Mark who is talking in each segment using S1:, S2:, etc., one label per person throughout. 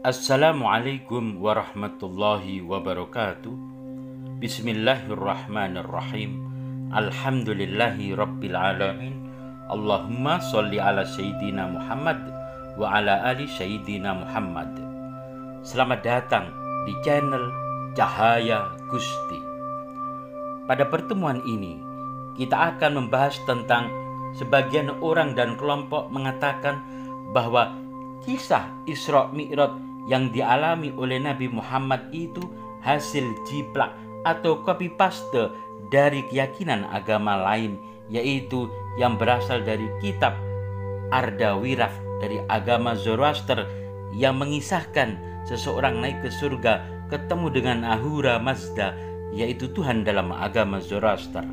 S1: Assalamualaikum warahmatullahi wabarakatuh. Bismillahirrahmanirrahim. Alhamdulillahi rabbil alamin. Allahumma sholli ala sayyidina Muhammad wa ala ali sayyidina Muhammad. Selamat datang di channel Cahaya Gusti. Pada pertemuan ini kita akan membahas tentang sebagian orang dan kelompok mengatakan bahwa kisah Isra Mi'raj yang dialami oleh Nabi Muhammad itu hasil jiplak atau copy paste dari keyakinan agama lain, yaitu yang berasal dari kitab Ardawiraf dari agama Zoroaster yang mengisahkan seseorang naik ke surga ketemu dengan Ahura Mazda, yaitu Tuhan dalam agama Zoroaster,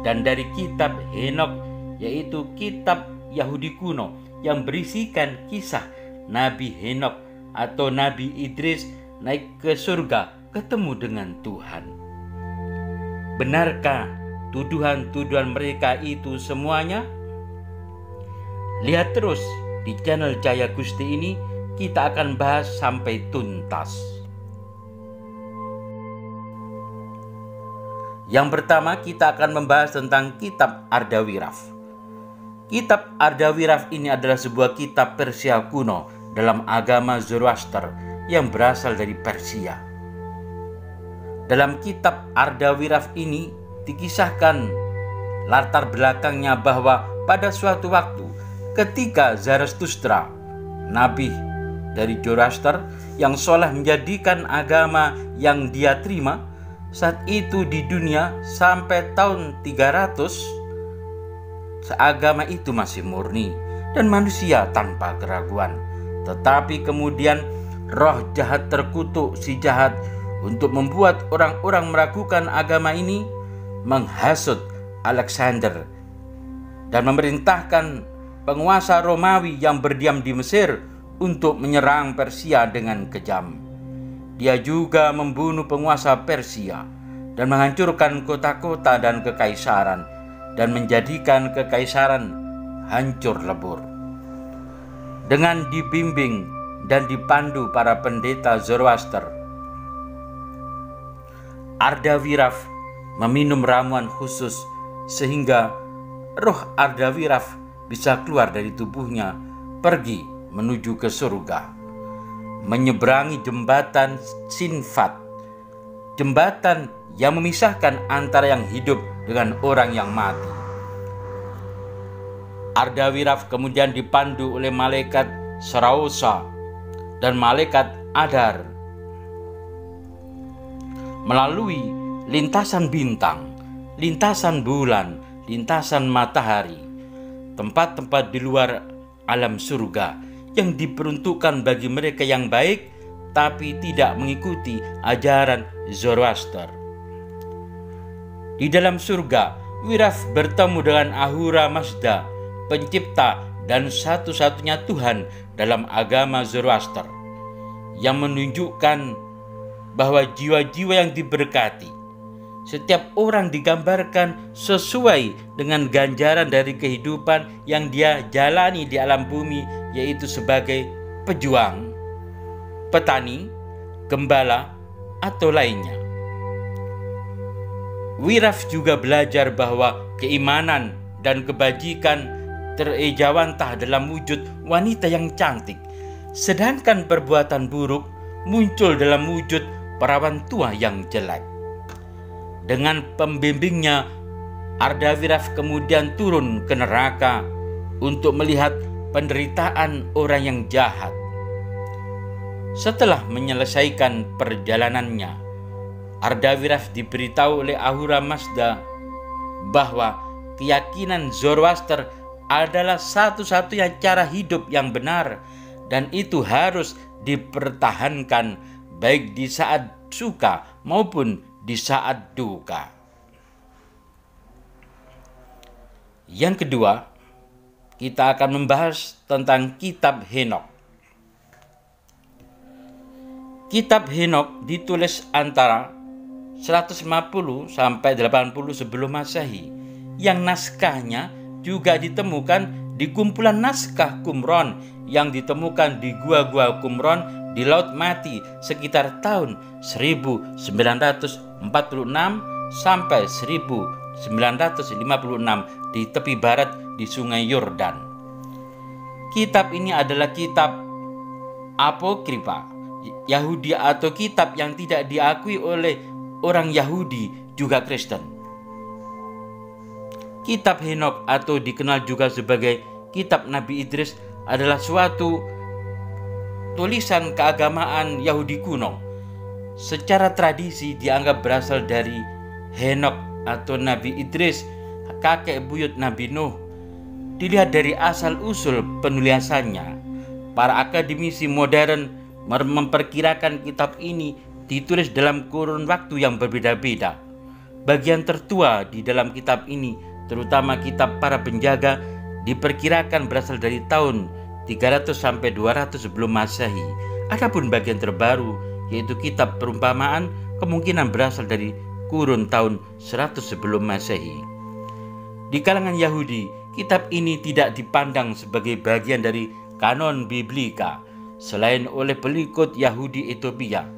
S1: dan dari kitab Henok, yaitu kitab Yahudi kuno yang berisikan kisah Nabi Henok atau Nabi Idris naik ke surga ketemu dengan Tuhan. Benarkah tuduhan-tuduhan mereka itu semuanya? Lihat terus di channel Cahaya Gusti ini, kita akan bahas sampai tuntas. Yang pertama, kita akan membahas tentang kitab Ardawiraf. Kitab Ardawiraf ini adalah sebuah kitab Persia kuno dalam agama Zoroaster yang berasal dari Persia. Dalam kitab Ardawiraf ini dikisahkan latar belakangnya bahwa pada suatu waktu ketika Zarathustra, nabi dari Zoroaster yang soleh, menjadikan agama yang dia terima saat itu di dunia sampai tahun 300, agama itu masih murni dan manusia tanpa keraguan. Tetapi kemudian roh jahat terkutuk si jahat untuk membuat orang-orang meragukan agama ini, menghasut Alexander dan memerintahkan penguasa Romawi yang berdiam di Mesir untuk menyerang Persia dengan kejam. Dia juga membunuh penguasa Persia dan menghancurkan kota-kota dan kekaisaran dan menjadikan kekaisaran hancur lebur. Dengan dibimbing dan dipandu para pendeta Zoroaster, Ardawiraf meminum ramuan khusus sehingga roh Ardawiraf bisa keluar dari tubuhnya, pergi menuju ke surga, menyeberangi jembatan Sinfat, jembatan yang memisahkan antara yang hidup dengan orang yang mati. Ardawiraf kemudian dipandu oleh malaikat Sarausa dan malaikat Adar melalui lintasan bintang, lintasan bulan, lintasan matahari, tempat-tempat di luar alam surga yang diperuntukkan bagi mereka yang baik tapi tidak mengikuti ajaran Zoroaster. Di dalam surga, Wiraf bertemu dengan Ahura Mazda, pencipta dan satu-satunya Tuhan dalam agama Zoroaster, yang menunjukkan bahwa jiwa-jiwa yang diberkati, setiap orang digambarkan sesuai dengan ganjaran dari kehidupan yang dia jalani di alam bumi, yaitu sebagai pejuang, petani, gembala, atau lainnya. Wiraf juga belajar bahwa keimanan dan kebajikan terejawantah dalam wujud wanita yang cantik, sedangkan perbuatan buruk muncul dalam wujud perawan tua yang jelek. Dengan pembimbingnya, Ardawiraf kemudian turun ke neraka untuk melihat penderitaan orang yang jahat. Setelah menyelesaikan perjalanannya, Ardawiraf diberitahu oleh Ahura Mazda bahwa keyakinan Zoroaster adalah satu-satunya cara hidup yang benar, dan itu harus dipertahankan baik di saat suka maupun di saat duka. Yang kedua, kita akan membahas tentang kitab Henok. Kitab Henok ditulis antara 150 sampai 80 sebelum Masehi, yang naskahnya juga ditemukan di kumpulan naskah Qumran yang ditemukan di gua-gua Qumran di Laut Mati sekitar tahun 1946 sampai 1956 di tepi barat di Sungai Yordan. Kitab ini adalah kitab apokrifa Yahudi atau kitab yang tidak diakui oleh orang Yahudi juga Kristen. Kitab Henokh atau dikenal juga sebagai kitab Nabi Idris adalah suatu tulisan keagamaan Yahudi kuno. Secara tradisi dianggap berasal dari Henokh atau Nabi Idris, kakek buyut Nabi Nuh. Dilihat dari asal-usul penulisannya, para akademisi modern memperkirakan kitab ini ditulis dalam kurun waktu yang berbeda-beda. Bagian tertua di dalam kitab ini, terutama kitab para penjaga, diperkirakan berasal dari tahun 300 sampai 200 sebelum Masehi. Adapun bagian terbaru, yaitu kitab perumpamaan, kemungkinan berasal dari kurun tahun 100 sebelum Masehi. Di kalangan Yahudi, kitab ini tidak dipandang sebagai bagian dari kanon Biblika selain oleh pengikut Yahudi Ethiopia.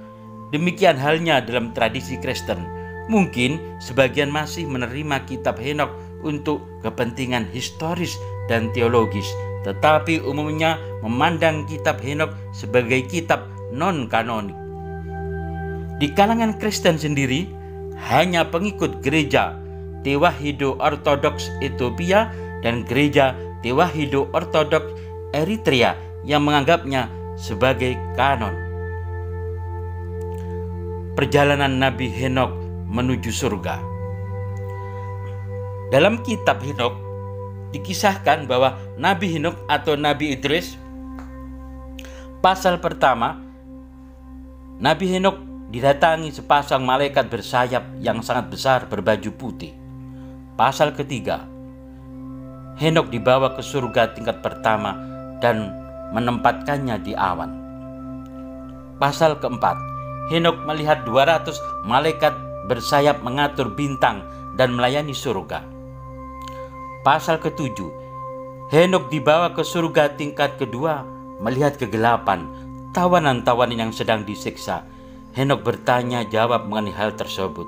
S1: Demikian halnya dalam tradisi Kristen. Mungkin sebagian masih menerima kitab Henokh untuk kepentingan historis dan teologis, tetapi umumnya memandang kitab Henokh sebagai kitab non-kanonik. Di kalangan Kristen sendiri, hanya pengikut gereja Tewahedo Ortodoks Ethiopia dan gereja Tewahedo Ortodoks Eritrea yang menganggapnya sebagai kanon. Perjalanan Nabi Henokh menuju surga. Dalam kitab Henokh dikisahkan bahwa Nabi Henokh atau Nabi Idris, pasal pertama, Nabi Henokh didatangi sepasang malaikat bersayap yang sangat besar berbaju putih. Pasal ketiga, Henokh dibawa ke surga tingkat pertama dan menempatkannya di awan. Pasal keempat, Henokh melihat 200 malaikat bersayap mengatur bintang dan melayani surga. Pasal ketujuh, Henokh dibawa ke surga tingkat kedua, melihat kegelapan, tawanan-tawanan yang sedang disiksa. Henokh bertanya jawab mengenai hal tersebut.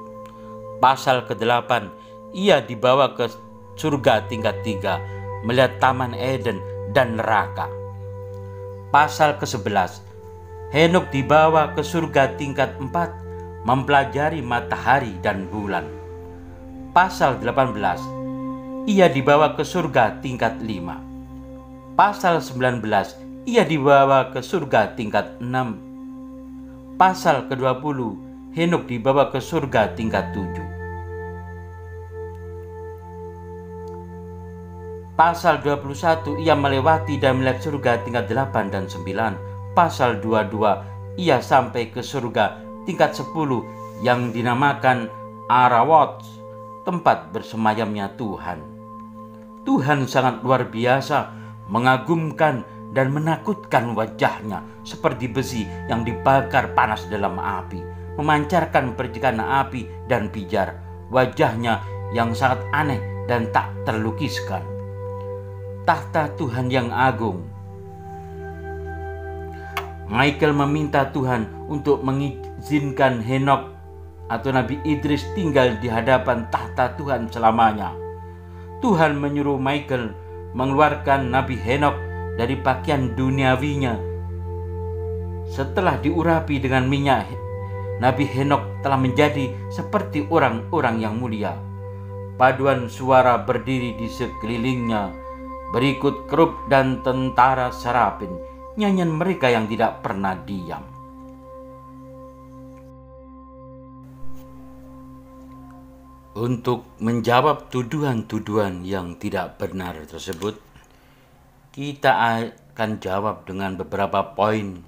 S1: Pasal ke-8, ia dibawa ke surga tingkat 3, melihat Taman Eden dan neraka. Pasal ke-11, Henokh dibawa ke surga tingkat 4, mempelajari matahari dan bulan. Pasal 18, ia dibawa ke surga tingkat 5. Pasal 19, ia dibawa ke surga tingkat 6. Pasal ke-20, Henokh dibawa ke surga tingkat 7. Pasal 21, ia melewati dan melihat surga tingkat 8 dan 9. Pasal 22, ia sampai ke surga tingkat 10 yang dinamakan Arawot, tempat bersemayamnya Tuhan. Tuhan sangat luar biasa, mengagumkan dan menakutkan. Wajahnya seperti besi yang dibakar panas dalam api, memancarkan percikan api dan pijar. Wajahnya yang sangat aneh dan tak terlukiskan. Tahta Tuhan yang agung. Michael meminta Tuhan untuk mengizinkan Henokh atau Nabi Idris tinggal di hadapan tahta Tuhan selamanya. Tuhan menyuruh Michael mengeluarkan Nabi Henokh dari pakaian duniawinya. Setelah diurapi dengan minyak, Nabi Henokh telah menjadi seperti orang-orang yang mulia. Paduan suara berdiri di sekelilingnya, berikut kerub dan tentara serapin, nyanyian mereka yang tidak pernah diam. Untuk menjawab tuduhan-tuduhan yang tidak benar tersebut, kita akan jawab dengan beberapa poin.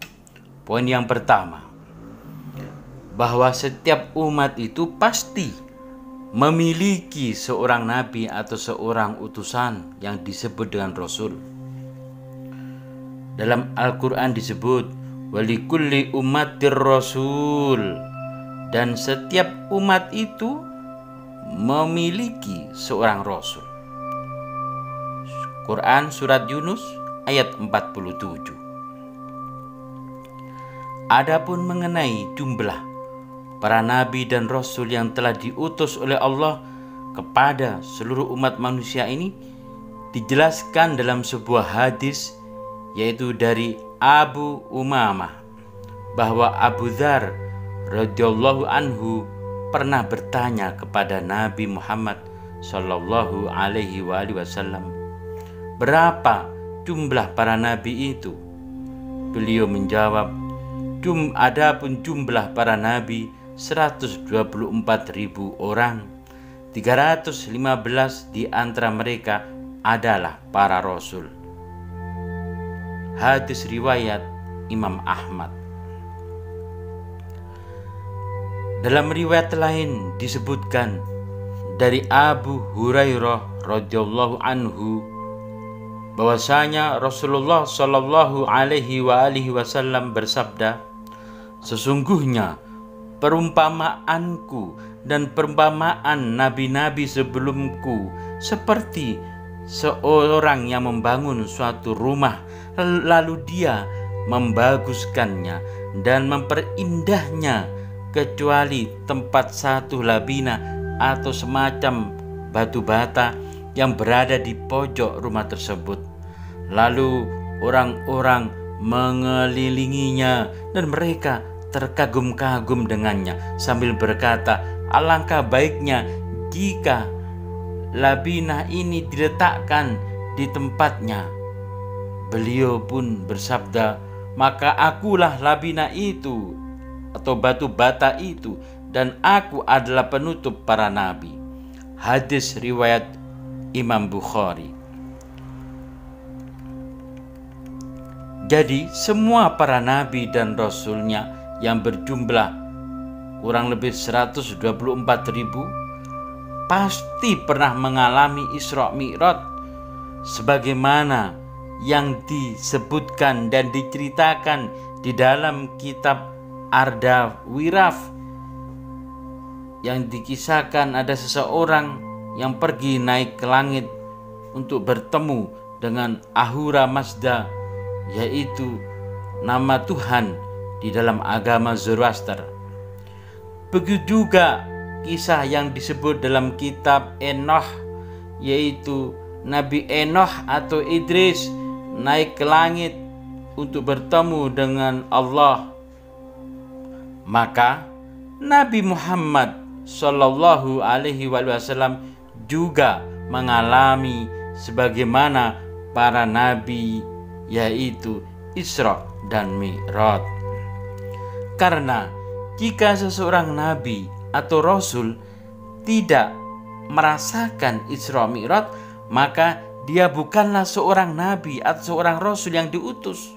S1: Poin yang pertama, bahwa setiap umat itu pasti memiliki seorang nabi atau seorang utusan yang disebut dengan rasul. Dalam Al-Quran disebut walikulli ummatir rasul, dan setiap umat itu memiliki seorang rasul. Quran surat Yunus ayat 47. Adapun mengenai jumlah para nabi dan rasul yang telah diutus oleh Allah kepada seluruh umat manusia ini dijelaskan dalam sebuah hadis, yaitu dari Abu Umamah, bahwa Abu Dzar radhiyallahu anhu pernah bertanya kepada Nabi Muhammad sallallahu alaihi wasallam, berapa jumlah para nabi itu? Beliau menjawab, adapun jumlah para nabi 124.000 orang, 315 di antara mereka adalah para rasul. Hadis riwayat Imam Ahmad. Dalam riwayat lain disebutkan dari Abu Hurairah radhiyallahu anhu bahwasanya Rasulullah shallallahu alaihi wasallam bersabda, sesungguhnya perumpamaanku dan perumpamaan nabi-nabi sebelumku seperti seorang yang membangun suatu rumah, lalu dia membaguskannya dan memperindahnya, kecuali tempat satu labina atau semacam batu bata yang berada di pojok rumah tersebut. Lalu orang-orang mengelilinginya dan mereka terkagum-kagum dengannya sambil berkata, alangkah baiknya jika labinah ini diletakkan di tempatnya. Beliau pun bersabda, maka akulah labinah itu atau batu bata itu, dan aku adalah penutup para nabi. Hadis riwayat Imam Bukhari. Jadi semua para nabi dan rasulnya yang berjumlah kurang lebih 124.000 pasti pernah mengalami Isra Mi'raj sebagaimana yang disebutkan dan diceritakan di dalam kitab Arda Wiraf, yang dikisahkan ada seseorang yang pergi naik ke langit untuk bertemu dengan Ahura Mazda, yaitu nama Tuhan di dalam agama Zoroaster. Begitu juga kisah yang disebut dalam kitab Enoh, yaitu Nabi Enoh atau Idris naik ke langit untuk bertemu dengan Allah. Maka Nabi Muhammad sallallahu alaihi wasallam juga mengalami sebagaimana para nabi, yaitu Isra dan Mi'raj. Karena jika seseorang nabi atau rasul tidak merasakan Isra Mi'raj, maka dia bukanlah seorang nabi atau seorang rasul yang diutus.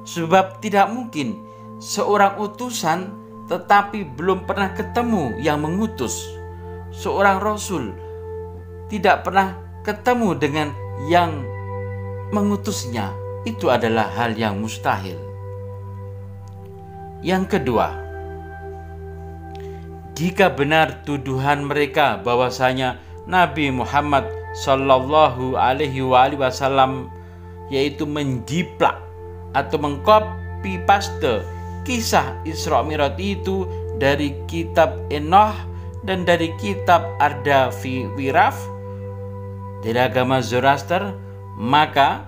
S1: Sebab tidak mungkin seorang utusan tetapi belum pernah ketemu yang mengutus. Seorang rasul tidak pernah ketemu dengan yang mengutusnya. Itu adalah hal yang mustahil. Yang kedua, jika benar tuduhan mereka bahwasanya Nabi Muhammad sallallahu alaihi wasallam yaitu menjiplak atau mengcopy paste kisah Isra Mi'raj itu dari kitab Enoh dan dari kitab Arda Wiraf dari agama Zoroaster, maka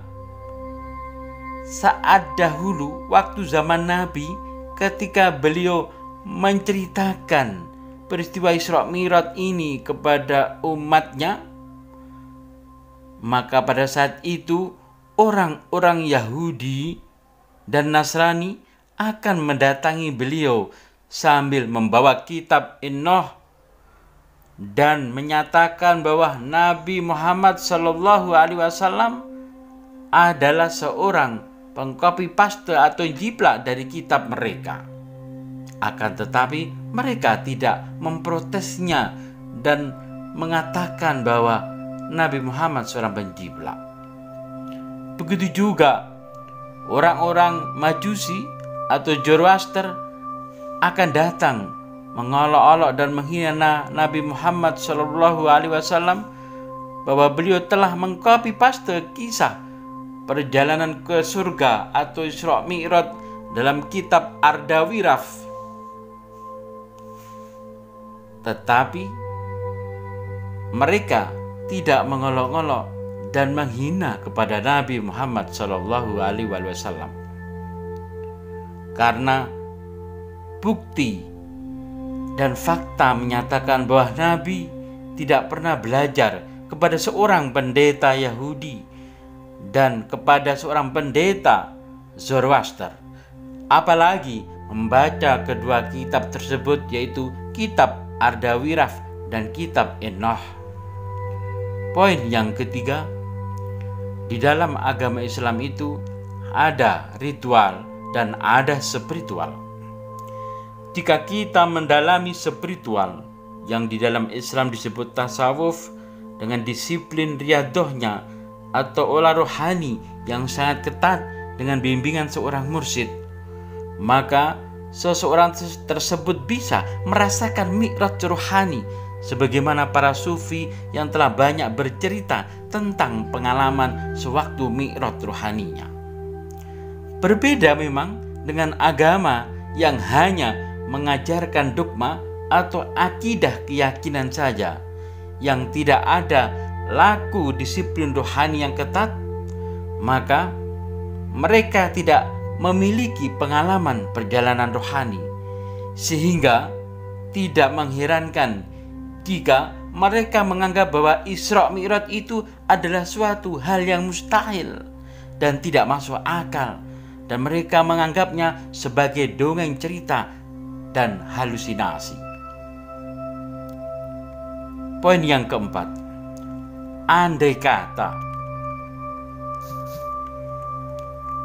S1: saat dahulu waktu zaman Nabi, ketika beliau menceritakan peristiwa Isra Mi'raj ini kepada umatnya, maka pada saat itu orang-orang Yahudi dan Nasrani akan mendatangi beliau sambil membawa kitab Enoh dan menyatakan bahwa Nabi Muhammad sallallahu alaihi wasallam adalah seorang pengcopy paste atau jiplak dari kitab mereka. Akan tetapi mereka tidak memprotesnya dan mengatakan bahwa Nabi Muhammad seorang penjiplak. Begitu juga orang-orang Majusi atau Zoroaster akan datang mengolok-olok dan menghina Nabi Muhammad sallallahu alaihi wasallam bahwa beliau telah mengcopy paste kisah perjalanan ke surga atau Isra Mi'raj dalam kitab Ardawiraf. Tetapi mereka tidak mengolok-olok dan menghina kepada Nabi Muhammad SAW. Karena bukti dan fakta menyatakan bahwa Nabi tidak pernah belajar kepada seorang pendeta Yahudi dan kepada seorang pendeta Zoroaster, apalagi membaca kedua kitab tersebut, yaitu kitab Ardawiraf dan kitab Enoh. Poin yang ketiga, di dalam agama Islam itu ada ritual dan ada spiritual. Jika kita mendalami spiritual yang di dalam Islam disebut tasawuf dengan disiplin riyadohnya atau olah rohani yang sangat ketat dengan bimbingan seorang mursyid, maka seseorang tersebut bisa merasakan mi'raj rohani sebagaimana para sufi yang telah banyak bercerita tentang pengalaman sewaktu mi'raj rohaninya. Berbeda memang dengan agama yang hanya mengajarkan dogma atau akidah keyakinan saja, yang tidak ada laku disiplin rohani yang ketat, maka mereka tidak memiliki pengalaman perjalanan rohani, sehingga tidak mengherankan jika mereka menganggap bahwa Isra Mi'raj itu adalah suatu hal yang mustahil dan tidak masuk akal, dan mereka menganggapnya sebagai dongeng cerita dan halusinasi. Poin yang keempat, andai kata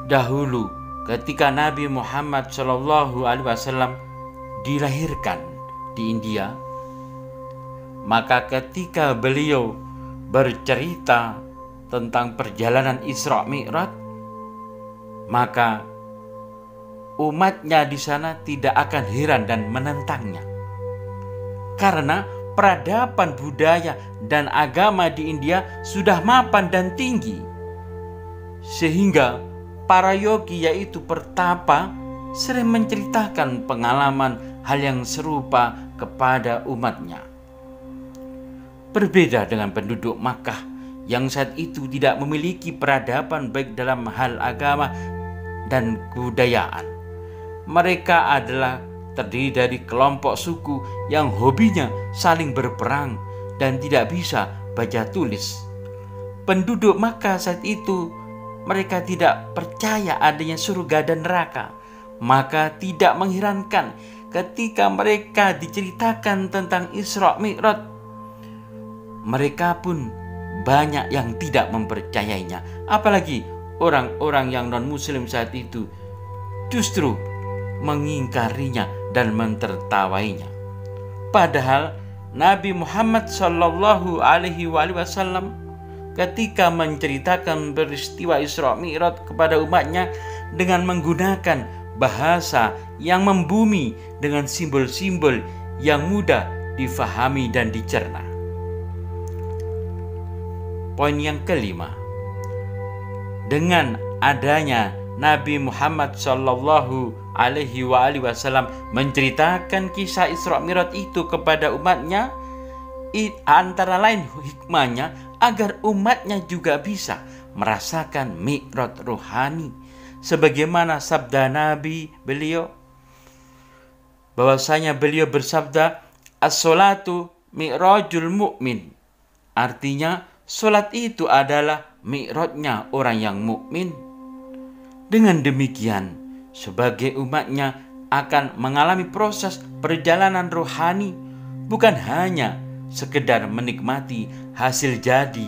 S1: dahulu ketika Nabi Muhammad SAW dilahirkan di India, maka ketika beliau bercerita tentang perjalanan Isra Mi'raj, maka umatnya di sana tidak akan heran dan menentangnya, karena peradaban budaya dan agama di India sudah mapan dan tinggi, sehingga para yogi yaitu pertapa sering menceritakan pengalaman hal yang serupa kepada umatnya. Berbeda dengan penduduk Makkah yang saat itu tidak memiliki peradaban baik dalam hal agama dan kebudayaan. Mereka adalah terdiri dari kelompok suku yang hobinya saling berperang dan tidak bisa baca tulis. Penduduk Makkah saat itu mereka tidak percaya adanya surga dan neraka, maka tidak mengherankan ketika mereka diceritakan tentang Isra Mi'raj, mereka pun banyak yang tidak mempercayainya, apalagi orang-orang yang non-muslim saat itu justru mengingkarinya dan mentertawainya. Padahal Nabi Muhammad SAW ketika menceritakan peristiwa Isra Mi'raj kepada umatnya dengan menggunakan bahasa yang membumi dengan simbol-simbol yang mudah difahami dan dicerna. Poin yang kelima, dengan adanya Nabi Muhammad SAW menceritakan kisah Isra Mi'raj itu kepada umatnya, antara lain hikmahnya agar umatnya juga bisa merasakan mi'raj rohani, sebagaimana sabda Nabi beliau, bahwasanya beliau bersabda, as-sholatu mi'rajul mu'min, artinya sholat itu adalah mi'rajnya orang yang mukmin. Dengan demikian, sebagai umatnya akan mengalami proses perjalanan rohani, bukan hanya sekedar menikmati hasil jadi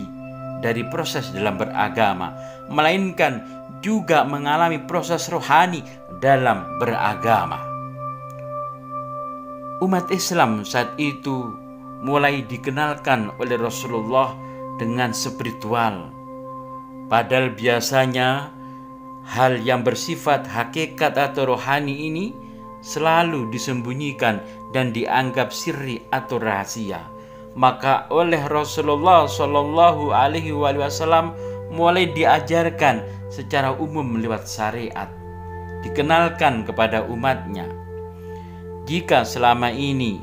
S1: dari proses dalam beragama, melainkan juga mengalami proses rohani dalam beragama. Umat Islam saat itu mulai dikenalkan oleh Rasulullah dengan spiritual, padahal biasanya hal yang bersifat hakikat atau rohani ini selalu disembunyikan dan dianggap sirri atau rahasia. Maka oleh Rasulullah SAW mulai diajarkan secara umum lewat syariat. dikenalkan kepada umatnya. Jika selama ini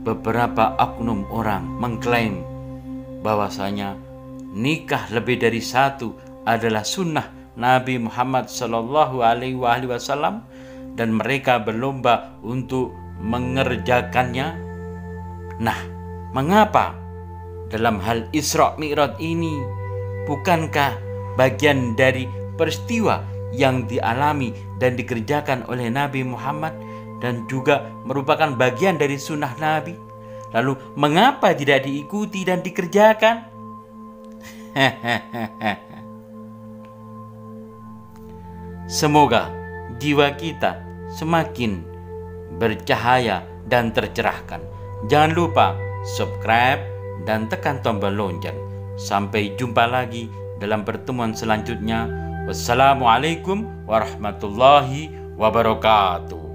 S1: beberapa oknum orang mengklaim bahwasanya nikah lebih dari satu adalah sunnah Nabi Muhammad SAW dan mereka berlomba untuk mengerjakannya. Nah, mengapa dalam hal Isra Mi'raj ini bukankah bagian dari peristiwa yang dialami dan dikerjakan oleh Nabi Muhammad dan juga merupakan bagian dari sunnah Nabi? Lalu mengapa tidak diikuti dan dikerjakan? Semoga jiwa kita semakin bercahaya dan tercerahkan. Jangan lupa subscribe dan tekan tombol lonceng. Sampai jumpa lagi dalam pertemuan selanjutnya. Wassalamualaikum warahmatullahi wabarakatuh.